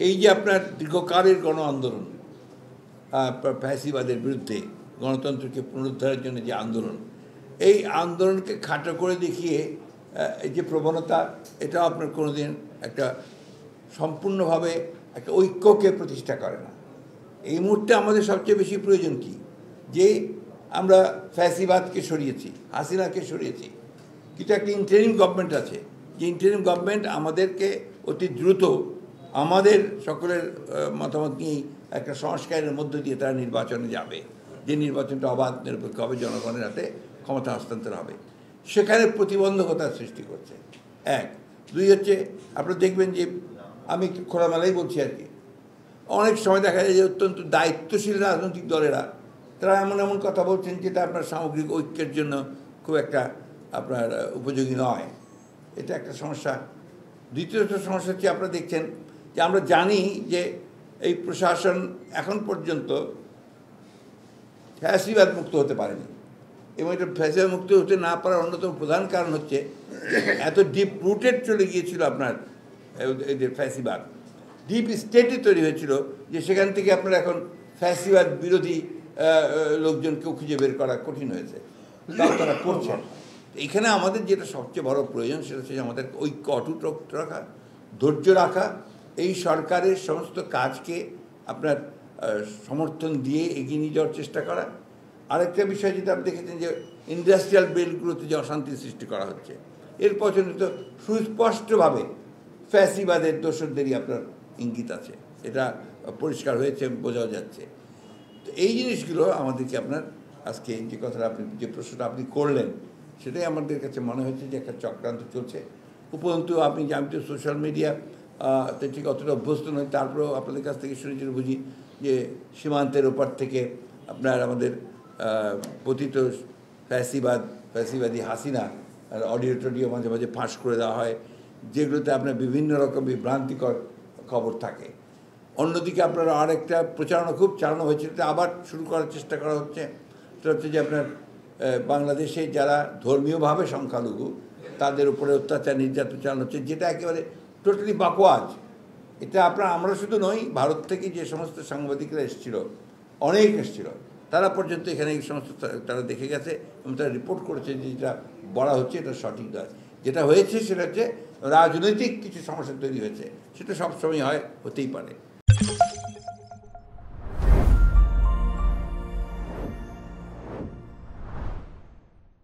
এই যে আপনার দীর্ঘকালের গণ আন্দোলন, ফ্যাসিবাদের বিরুদ্ধে গণতন্ত্রকে পুনরুদ্ধারের জন্য যে আন্দোলন, এই আন্দোলনকে খাটো করে দেখিয়ে এই যে প্রবণতা, এটা আপনার কোনোদিন একটা সম্পূর্ণভাবে একটা ঐক্যকে প্রতিষ্ঠা করে না। এই মুহূর্তে আমাদের সবচেয়ে বেশি প্রয়োজন কি, যে আমরা ফ্যাসিবাদকে সরিয়েছি, হাসিনাকে সরিয়েছি, কিন্তু একটা ইন্টারিম গভর্নমেন্ট আছে, যে ইন্টারিম গভর্নমেন্ট আমাদেরকে অতি দ্রুত আমাদের সকলের মতামত নিয়েই একটা সংস্কারের মধ্য দিয়ে তারা নির্বাচনে যাবে, যে নির্বাচনটা অবাধ নিরপেক্ষ হবে, জনগণের হাতে ক্ষমতা হস্তান্তর হবে, সেখানে প্রতিবন্ধকতার সৃষ্টি করছে। এক। দুই হচ্ছে, আপনারা দেখবেন যে আমি খোলামেলাই বলছি আর কি, অনেক সময় দেখা যায় যে অত্যন্ত দায়িত্বশীল রাজনৈতিক দলেরা তারা এমন এমন কথা বলছেন যেটা আপনার সামগ্রিক ঐক্যের জন্য খুব একটা আপনার উপযোগী নয়। এটা একটা সমস্যা। দ্বিতীয়ত সমস্যা হচ্ছে, আপনারা দেখছেন যে আমরা জানি যে এই প্রশাসন এখন পর্যন্ত ফ্যাসিবাদ মুক্ত হতে পারেনি, এবং এটা ফ্যাসিবাদ মুক্ত হতে না পারার অন্যতম প্রধান কারণ হচ্ছে এত ডিপ রুটেড চলে গিয়েছিল আপনার এদের ফ্যাসিবাদ, ডিপ স্টেটে তৈরি হয়েছিল, যে সেখান থেকে আপনার এখন ফ্যাসিবাদ বিরোধী লোকজনকেও খুঁজে বের করা কঠিন হয়েছে, তাও তারা করছেন। এখানে আমাদের যেটা সবচেয়ে বড় প্রয়োজন, সেটা হচ্ছে আমাদের ঐক্য অটুট রাখা, ধৈর্য রাখা, এই সরকারের সমস্ত কাজকে আপনার সমর্থন দিয়ে এগিয়ে নিয়ে যাওয়ার চেষ্টা করা। আরেকটা বিষয় যেটা আপনি দেখেছেন, যে ইন্ডাস্ট্রিয়াল বেল্টগুলোতে যে অশান্তি সৃষ্টি করা হচ্ছে, এর পছন্দ তো সুস্পষ্টভাবে ফ্যাসিবাদের দোসরদেরই আপনার ইঙ্গিত আছে, এটা পরিষ্কার হয়েছে, বোঝাও যাচ্ছে। তো এই জিনিসগুলো আমাদেরকে আপনার আজকে যে কথাটা আপনি, যে প্রশ্নটা আপনি করলেন, সেটাই আমাদের কাছে মনে হচ্ছে যে একটা চক্রান্ত চলছে। উপরন্তু আমি তো সোশ্যাল মিডিয়া তো ঠিক অতটা অভ্যস্ত নই, তারপরেও আপনাদের কাছ থেকে শুনে বুঝি যে সীমান্তের ওপার থেকে আপনার আমাদের পতিত ফ্যাসিবাদী হাসিনা অডিও টডিও মাঝে মাঝে ফাঁস করে দেওয়া হয়, যেগুলোতে আপনার বিভিন্ন রকম বিভ্রান্তিকর খবর থাকে। অন্যদিকে আপনারা আরেকটা প্রচারণা খুব চালানো হয়েছে, এটা আবার শুরু করার চেষ্টা করা হচ্ছে। সেটা হচ্ছে যে আপনার বাংলাদেশে যারা ধর্মীয়ভাবে সংখ্যালঘু, তাদের উপরে অত্যাচার নির্যাতন চালানো হচ্ছে, যেটা একেবারে টোটালি বাকওয়াজ। এটা আমরা শুধু নই, ভারত থেকে যে সমস্ত সাংবাদিকরা এসেছিল, অনেক এসেছিল, তারা পর্যন্ত এখানে এই সমস্ত তারা দেখে গেছে এবং তারা রিপোর্ট করেছে যে যেটা বলা হচ্ছে এটা সঠিক নয়। যেটা হয়েছে সেটা হচ্ছে রাজনৈতিক কিছু সমস্যা তৈরি হয়েছে, সেটা সবসময় হতেই পারে।